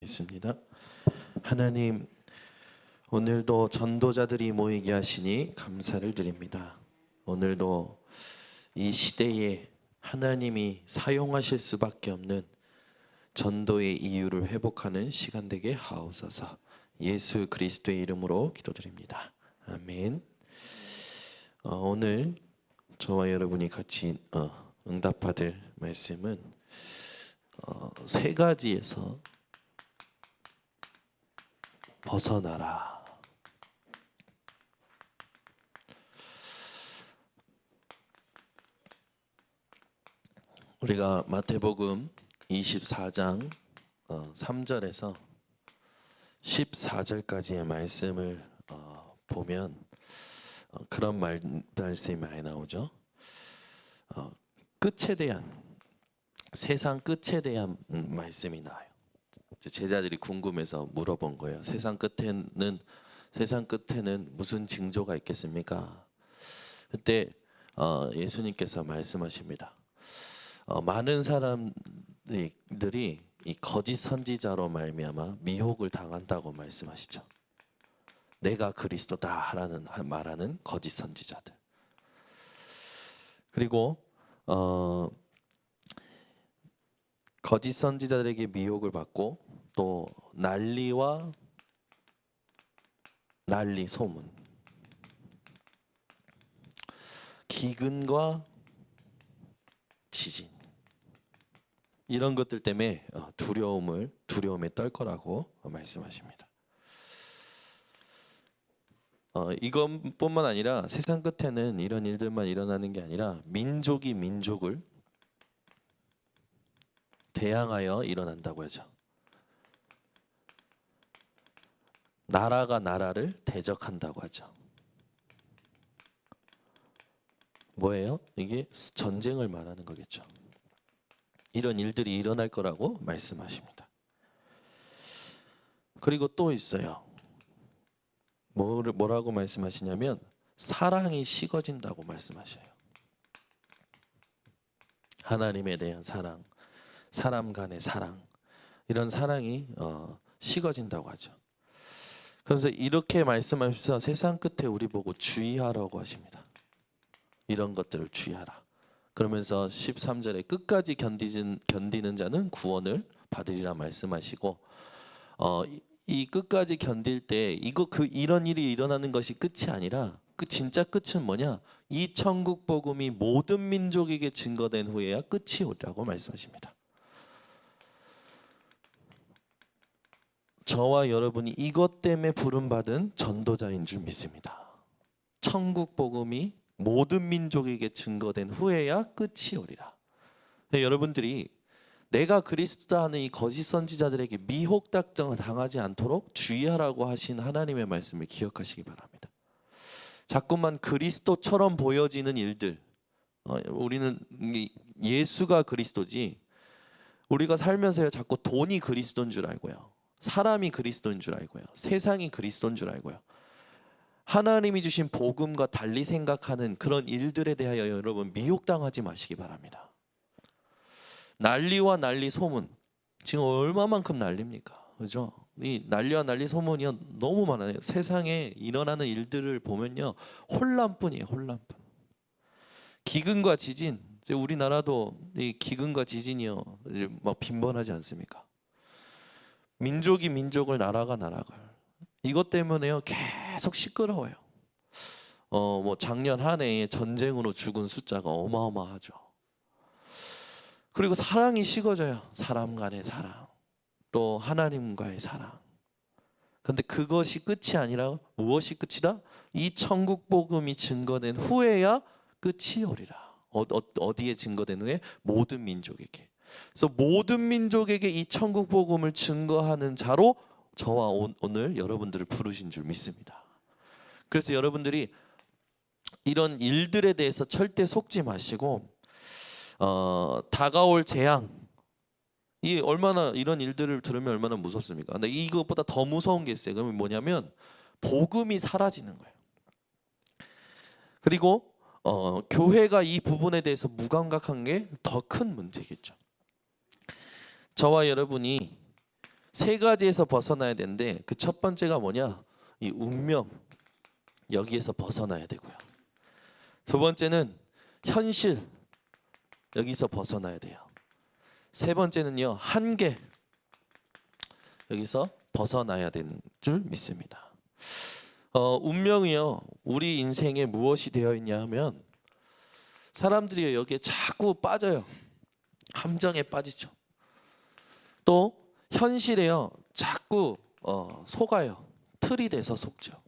기도하겠습니다. 하나님, 오늘도 전도자들이 모이게 하시니 감사를 드립니다. 오늘도 이 시대에 하나님이 사용하실 수밖에 없는 전도의 이유를 회복하는 시간 되게 하옵소서. 예수 그리스도의 이름으로 기도드립니다. 아멘. 오늘 저와 여러분이 같이 응답받을 말씀은 세 가지에서 벗어나라. 우리가 마태복음 24장 3절에서 14절까지의 말씀을 보면 그런 말씀이 많이 나오죠. 끝에 대한, 세상 끝에 대한 말씀이 나와요. 제자들이 궁금해서 물어본 거예요. 세상 끝에는 무슨 징조가 있겠습니까? 그때 예수님께서 말씀하십니다. 많은 사람들이 이 거짓 선지자로 말미암아 미혹을 당한다고 말씀하시죠. 내가 그리스도다라는 말하는 거짓 선지자들. 그리고 거짓 선지자들에게 미혹을 받고 또 난리 소문, 기근과 지진, 이런 것들 때문에 두려움에 떨 거라고 말씀하십니다. 이것뿐만 아니라 세상 끝에는 이런 일들만 일어나는 게 아니라 민족이 민족을 대항하여 일어난다고 하죠. 나라가 나라를 대적한다고 하죠. 뭐예요? 이게 전쟁을 말하는 거겠죠. 이런 일들이 일어날 거라고 말씀하십니다. 그리고 또 있어요. 뭐라고 말씀하시냐면 사랑이 식어진다고 말씀하셔요. 하나님에 대한 사랑, 사람 간의 사랑, 이런 사랑이 식어진다고 하죠. 그래서 이렇게 말씀하셔서 세상 끝에 우리 보고 주의하라고 하십니다. 이런 것들을 주의하라. 그러면서 13절에 끝까지 견디는 자는 구원을 받으리라 말씀하시고, 이 끝까지 견딜 때 이런 일이 일어나는 것이 끝이 아니라 그 진짜 끝은 뭐냐? 이 천국 복음이 모든 민족에게 증거된 후에야 끝이 오리라고 말씀하십니다. 저와 여러분이 이것 때문에 부름받은 전도자인 줄 믿습니다. 천국 복음이 모든 민족에게 증거된 후에야 끝이 오리라. 여러분들이 내가 그리스도다 하는 이 거짓 선지자들에게 미혹 당하지 않도록 주의하라고 하신 하나님의 말씀을 기억하시기 바랍니다. 자꾸만 그리스도처럼 보여지는 일들, 우리는 예수가 그리스도지, 우리가 살면서 자꾸 돈이 그리스도인 줄 알고요, 사람이 그리스도인 줄 알고요, 세상이 그리스도인 줄 알고요, 하나님이 주신 복음과 달리 생각하는 그런 일들에 대하여 여러분 미혹당하지 마시기 바랍니다. 난리와 난리 소문, 지금 얼마만큼 난립니까? 그죠? 이 난리와 난리 소문이 너무 많아요. 세상에 일어나는 일들을 보면요, 혼란뿐이에요. 혼란뿐. 기근과 지진, 우리나라도 이 기근과 지진이요 막 빈번하지 않습니까? 민족이 민족을, 나라가 나라를, 이것 때문에요 계속 시끄러워요. 뭐 작년 한 해에 전쟁으로 죽은 숫자가 어마어마하죠. 그리고 사랑이 식어져요. 사람 간의 사랑, 또 하나님과의 사랑. 근데 그것이 끝이 아니라 무엇이 끝이다? 이 천국 복음이 증거된 후에야 끝이 오리라. 어디에 증거된 후에? 모든 민족에게. 그래서 모든 민족에게 이 천국 복음을 증거하는 자로 저와 오늘 여러분들을 부르신 줄 믿습니다. 그래서 여러분들이 이런 일들에 대해서 절대 속지 마시고, 다가올 재앙, 이 얼마나, 이런 일들을 들으면 얼마나 무섭습니까? 근데 이것보다 더 무서운 게 있어요. 그러면 뭐냐면 복음이 사라지는 거예요. 그리고 교회가 이 부분에 대해서 무감각한 게 더 큰 문제겠죠. 저와 여러분이 세 가지에서 벗어나야 되는데 그 첫 번째가 뭐냐? 이 운명, 여기에서 벗어나야 되고요. 두 번째는 현실, 여기서 벗어나야 돼요. 세 번째는요, 한계, 여기서 벗어나야 되는 줄 믿습니다. 운명이요, 우리 인생에 무엇이 되어 있냐 하면 사람들이 여기에 자꾸 빠져요. 함정에 빠지죠. 또 현실에요, 자꾸 속아요. 틀이 돼서 속죠.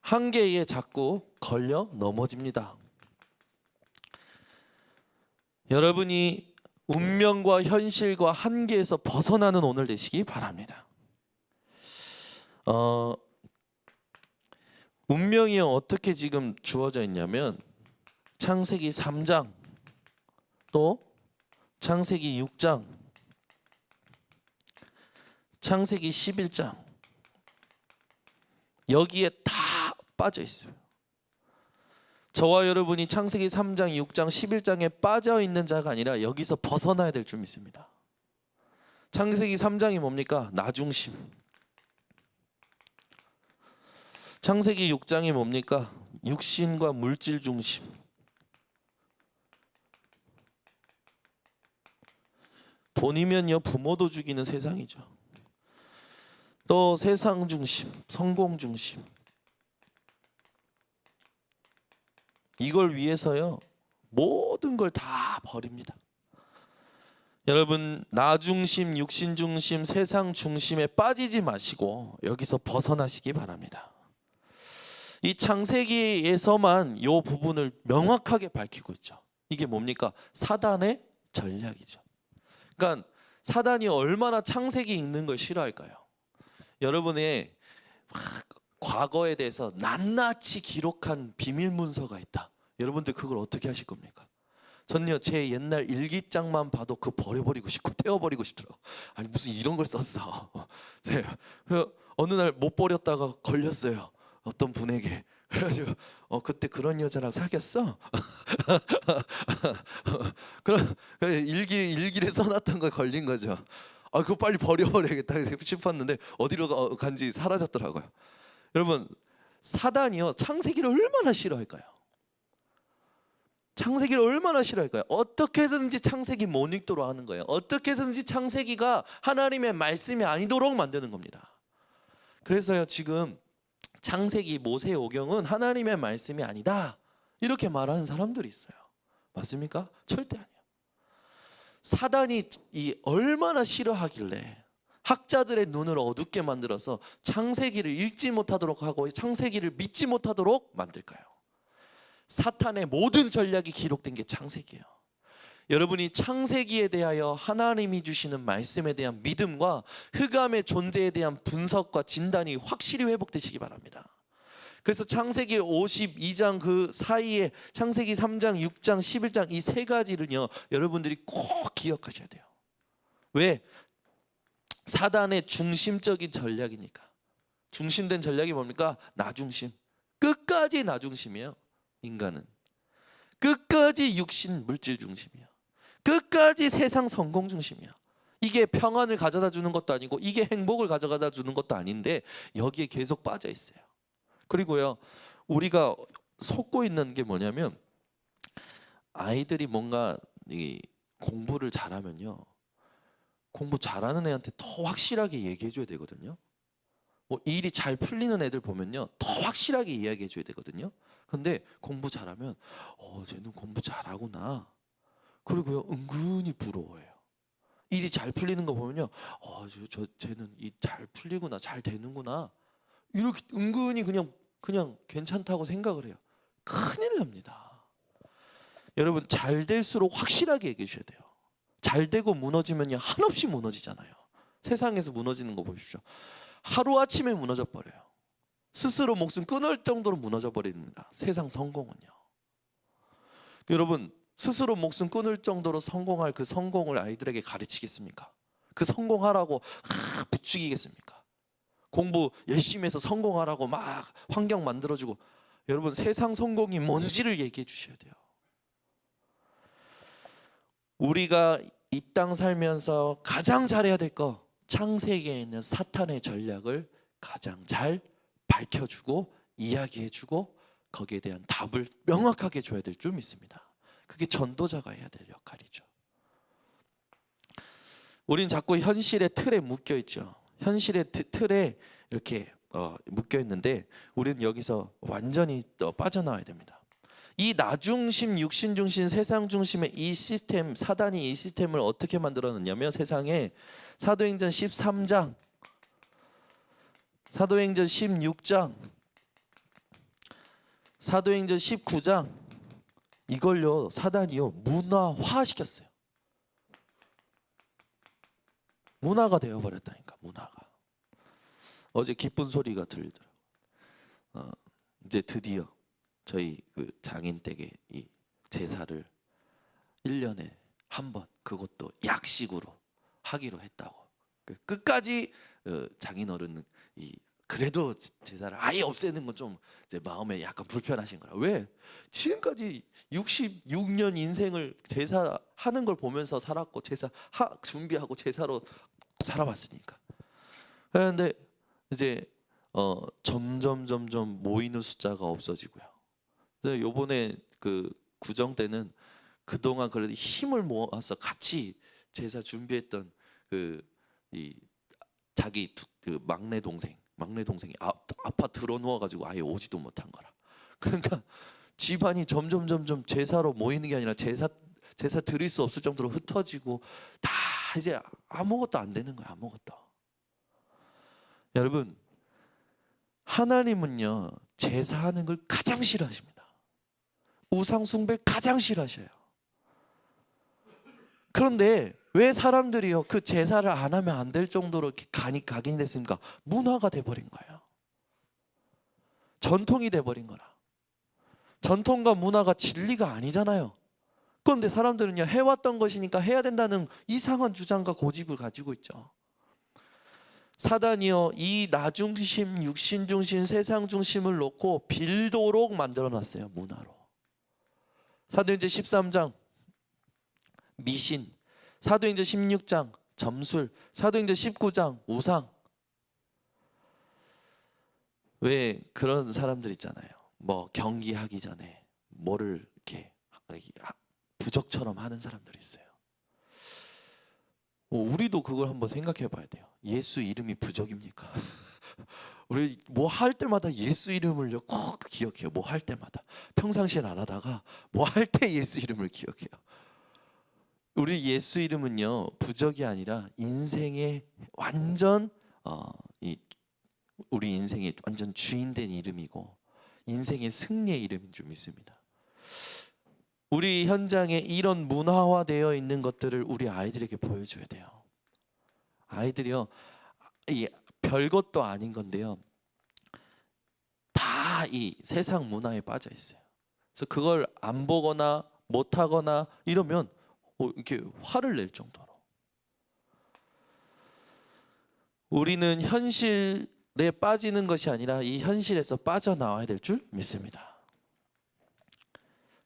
한계에 자꾸 걸려 넘어집니다. 여러분이 운명과 현실과 한계에서 벗어나는 오늘 되시기 바랍니다. 운명이 어떻게 지금 주어져 있냐면 창세기 3장 또 창세기 6장 창세기 11장 여기에 다 빠져 있어요. 저와 여러분이 창세기 3장, 6장, 11장에 빠져 있는 자가 아니라 여기서 벗어나야 될 줄 믿습니다. 창세기 3장이 뭡니까? 나 중심. 창세기 6장이 뭡니까? 육신과 물질 중심. 돈이면요 부모도 죽이는 세상이죠. 또 세상 중심, 성공 중심. 이걸 위해서요 모든 걸 다 버립니다. 여러분, 나 중심, 육신 중심, 세상 중심에 빠지지 마시고 여기서 벗어나시기 바랍니다. 이 창세기에서만 이 부분을 명확하게 밝히고 있죠. 이게 뭡니까? 사단의 전략이죠. 그러니까 사단이 얼마나 창세기 읽는 걸 싫어할까요? 여러분의 과거에 대해서 낱낱이 기록한 비밀 문서가 있다. 여러분들 그걸 어떻게 하실 겁니까? 전요 제 옛날 일기장만 봐도 그거 버려버리고 싶고 태워버리고 싶더라고. 아니 무슨 이런 걸 썼어. 어느 날 못 버렸다가 걸렸어요. 어떤 분에게. 그래가지고 그때 그런 여자랑 사귀었어? 그럼 일기를 써놨던 거 걸린 거죠. 그거 빨리 버려버려야겠다 싶었는데 어디로 간지 사라졌더라고요. 여러분, 사단이요 창세기를 얼마나 싫어할까요? 창세기를 얼마나 싫어할까요? 어떻게든지 창세기 못 읽도록 하는 거예요. 어떻게든지 창세기가 하나님의 말씀이 아니도록 만드는 겁니다. 그래서요 지금 창세기 모세오경은 하나님의 말씀이 아니다 이렇게 말하는 사람들이 있어요. 맞습니까? 절대 아니에요. 사단이 얼마나 싫어하길래 학자들의 눈을 어둡게 만들어서 창세기를 읽지 못하도록 하고 창세기를 믿지 못하도록 만들까요? 사탄의 모든 전략이 기록된 게 창세기예요. 여러분이 창세기에 대하여 하나님이 주시는 말씀에 대한 믿음과 흑암의 존재에 대한 분석과 진단이 확실히 회복되시기 바랍니다. 그래서 창세기 52장 그 사이에 창세기 3장, 6장, 11장 이 세 가지를요 여러분들이 꼭 기억하셔야 돼요. 왜? 사단의 중심적인 전략이니까. 중심된 전략이 뭡니까? 나 중심. 끝까지 나 중심이에요. 인간은 끝까지 육신 물질 중심이에요. 끝까지 세상 성공 중심이야. 이게 평안을 가져다 주는 것도 아니고 이게 행복을 가져다 주는 것도 아닌데 여기에 계속 빠져 있어요. 그리고요 우리가 속고 있는 게 뭐냐면 아이들이 뭔가 공부를 잘하면요 공부 잘하는 애한테 더 확실하게 얘기해 줘야 되거든요. 뭐 일이 잘 풀리는 애들 보면요 더 확실하게 이야기해 줘야 되거든요. 근데 공부 잘하면 쟤는 공부 잘하구나. 그리고요 은근히 부러워해요. 일이 잘 풀리는 거 보면요 쟤는 일 잘 풀리구나, 잘 되는구나. 이렇게 은근히 그냥 괜찮다고 생각을 해요. 큰일 납니다. 여러분 잘 될수록 확실하게 얘기해 주셔야 돼요. 잘 되고 무너지면요 한없이 무너지잖아요. 세상에서 무너지는 거 보십시오. 하루아침에 무너져 버려요. 스스로 목숨 끊을 정도로 무너져 버립니다. 세상 성공은요. 여러분 스스로 목숨 끊을 정도로 성공할 그 성공을 아이들에게 가르치겠습니까? 그 성공하라고 부추기겠습니까? 공부 열심히 해서 성공하라고 막 환경 만들어주고. 여러분 세상 성공이 뭔지를 얘기해 주셔야 돼요. 우리가 이 땅 살면서 가장 잘해야 될 거, 창세기에 있는 사탄의 전략을 가장 잘 밝혀주고 이야기해주고 거기에 대한 답을 명확하게 줘야 될 줄 믿습니다. 그게 전도자가 해야 될 역할이죠. 우린 자꾸 현실의 틀에 묶여 있죠. 현실의 틀에 이렇게 묶여 있는데 우리는 여기서 완전히 빠져나와야 됩니다. 이 나중심, 육신중심, 세상중심의 이 시스템, 사단이 이 시스템을 어떻게 만들어놨냐면 세상에 사도행전 13장, 사도행전 16장, 사도행전 19장 이걸요 사단이요 문화화시켰어요. 문화가 되어버렸다니까. 문화가. 어제 기쁜 소리가 들리더라고요. 이제 드디어 저희 그 장인 댁에 이 제사를 1년에 한 번, 그것도 약식으로 하기로 했다고. 끝까지 장인 어른은 그래도 제사를 아예 없애는 건 좀 이제 마음에 약간 불편하신 거라. 왜? 지금까지 66년 인생을 제사하는 걸 보면서 살았고 제사 준비하고 제사로 살아왔으니까. 그런데 이제 점점 모이는 숫자가 없어지고요. 그래서 요번에 그 구정 때는 그동안 그래도 힘을 모아서 같이 제사 준비했던 자기 그 막내 동생이 아파 들어 누워가지고 아예 오지도 못한 거라. 그러니까 집안이 점점 제사로 모이는 게 아니라 제사 드릴 수 없을 정도로 흩어지고 다 이제 아무것도 안 되는 거야. 아무것도. 여러분, 하나님은요 제사하는 걸 가장 싫어하십니다. 우상 숭배 가장 싫어하셔요. 그런데 왜 사람들이요 그 제사를 안 하면 안 될 정도로 각인됐습니까? 문화가 돼버린 거예요. 전통이 돼버린 거라. 전통과 문화가 진리가 아니잖아요. 그런데 사람들은요 해왔던 것이니까 해야 된다는 이상한 주장과 고집을 가지고 있죠. 사단이요 이 나중심, 육신중심, 세상중심을 놓고 빌도록 만들어놨어요. 문화로. 사도행전 13장 미신, 사도행전 16장 점술, 사도행전 19장 우상. 왜 그런 사람들 있잖아요. 뭐 경기하기 전에 뭐를 이렇게 부적처럼 하는 사람들이 있어요. 우리도 그걸 한번 생각해 봐야 돼요. 예수 이름이 부적입니까? 우리 뭐 할 때마다 예수 이름을요 꼭 기억해요. 뭐 할 때마다. 평상시엔 안 하다가 뭐 할 때 예수 이름을 기억해요. 우리 예수 이름은요 부적이 아니라 인생의 완전 우리 인생의 완전 주인된 이름이고 인생의 승리의 이름인 줄 믿습니다. 우리 현장에 이런 문화화되어 있는 것들을 우리 아이들에게 보여줘야 돼요. 아이들이요 별것도 아닌 건데요 다 이 세상 문화에 빠져 있어요. 그래서 그걸 안 보거나 못 하거나 이러면 이렇게 화를 낼 정도로. 우리는 현실에 빠지는 것이 아니라 이 현실에서 빠져나와야 될 줄 믿습니다.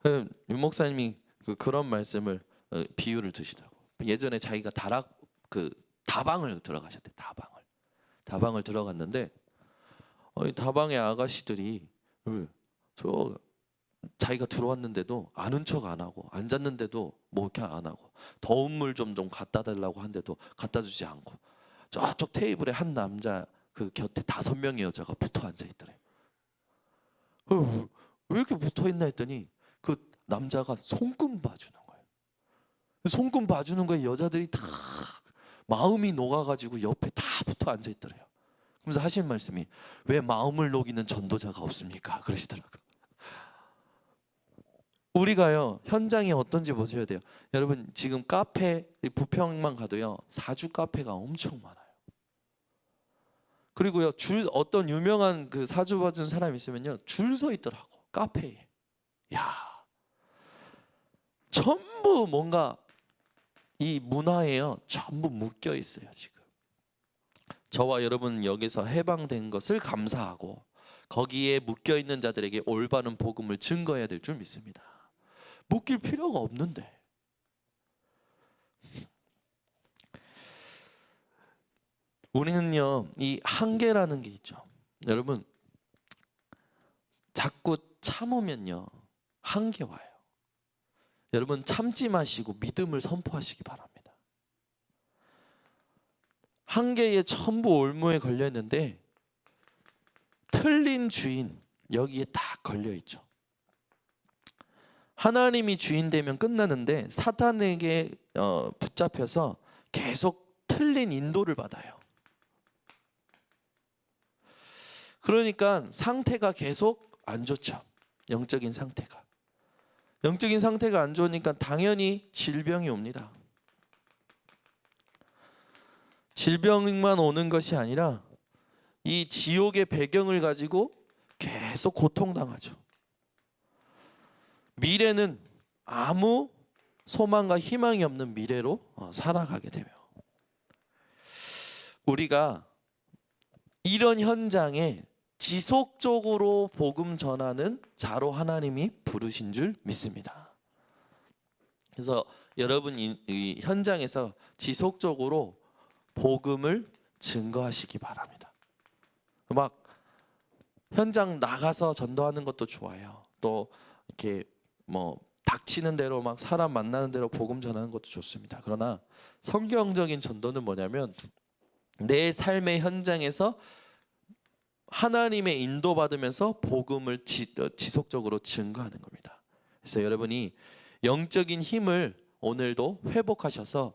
윤 목사님이 그런 말씀을 비유를 드시더라고. 예전에 자기가 다방을 들어가셨대. 다방을 들어갔는데 다방의 아가씨들이 자기가 들어왔는데도 아는 척 안 하고 앉았는데도 뭐 이렇게 안 하고 더운 물 좀 갖다 달라고 한데도 갖다 주지 않고 저쪽 테이블에 한 남자 그 곁에 5명의 여자가 붙어 앉아 있더래. 왜 이렇게 붙어 있나 했더니 그 남자가 손금 봐주는 거예요. 손금 봐주는 거에 여자들이 다 마음이 녹아가지고 옆에 다 붙어 앉아 있더래요. 그러면서 하신 말씀이 왜 마음을 녹이는 전도자가 없습니까? 그러시더라고요. 우리가요 현장이 어떤지 보셔야 돼요. 여러분 지금 카페 부평만 가도요 사주 카페가 엄청 많아요. 그리고요 어떤 유명한 그 사주 봐준 사람 있으면요 줄 서 있더라고 카페에. 야 전부 뭔가 이 문화에요 전부 묶여 있어요. 지금 저와 여러분 여기서 해방된 것을 감사하고 거기에 묶여 있는 자들에게 올바른 복음을 증거해야 될 줄 믿습니다. 묶일 필요가 없는데 우리는요, 이 한계라는 게 있죠. 여러분, 자꾸 참으면요, 한계 와요. 여러분, 참지 마시고 믿음을 선포하시기 바랍니다. 한계에 전부 올무에 걸려 있는데 틀린 주인 여기에 딱 걸려 있죠. 하나님이 주인 되면 끝나는데 사탄에게 붙잡혀서 계속 틀린 인도를 받아요. 그러니까 상태가 계속 안 좋죠. 영적인 상태가 안 좋으니까 당연히 질병이 옵니다. 질병만 오는 것이 아니라 이 지옥의 배경을 가지고 계속 고통당하죠. 미래는 아무 소망과 희망이 없는 미래로 살아가게 되며, 우리가 이런 현장에 지속적으로 복음 전하는 자로 하나님이 부르신 줄 믿습니다. 그래서 여러분 이 현장에서 지속적으로 복음을 증거하시기 바랍니다. 막 현장 나가서 전도하는 것도 좋아요. 또 이렇게 뭐 닥치는 대로 막 사람 만나는 대로 복음 전하는 것도 좋습니다. 그러나 성경적인 전도는 뭐냐면 내 삶의 현장에서 하나님의 인도받으면서 복음을 지속적으로 증거하는 겁니다. 그래서 여러분이 영적인 힘을 오늘도 회복하셔서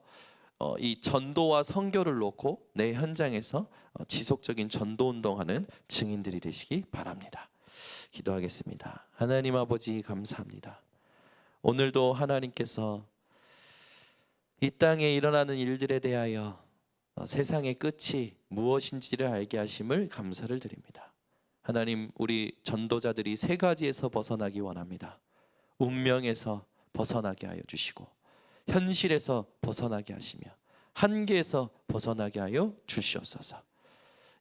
이 전도와 선교를 놓고 내 현장에서 지속적인 전도 운동하는 증인들이 되시기 바랍니다. 기도하겠습니다. 하나님 아버지 감사합니다. 오늘도 하나님께서 이 땅에 일어나는 일들에 대하여 세상의 끝이 무엇인지를 알게 하심을 감사를 드립니다. 하나님, 우리 전도자들이 세 가지에서 벗어나기 원합니다. 운명에서 벗어나게 하여 주시고, 현실에서 벗어나게 하시며, 한계에서 벗어나게 하여 주시옵소서.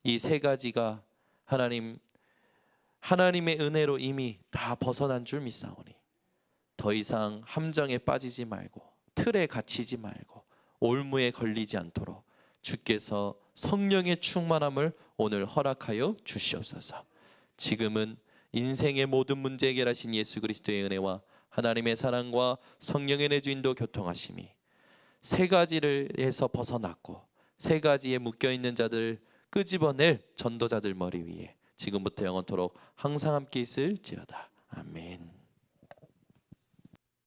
이 세 가지가 하나님의 은혜로 이미 다 벗어난 줄 믿사오니 더 이상 함정에 빠지지 말고 틀에 갇히지 말고 올무에 걸리지 않도록 주께서 성령의 충만함을 오늘 허락하여 주시옵소서. 지금은 인생의 모든 문제 해결하신 예수 그리스도의 은혜와 하나님의 사랑과 성령의 내주인도 교통하심이 세 가지를 해서 벗어났고 세 가지에 묶여있는 자들 끄집어낼 전도자들 머리 위에 지금부터 영원토록 항상 함께 있을지어다. 아멘.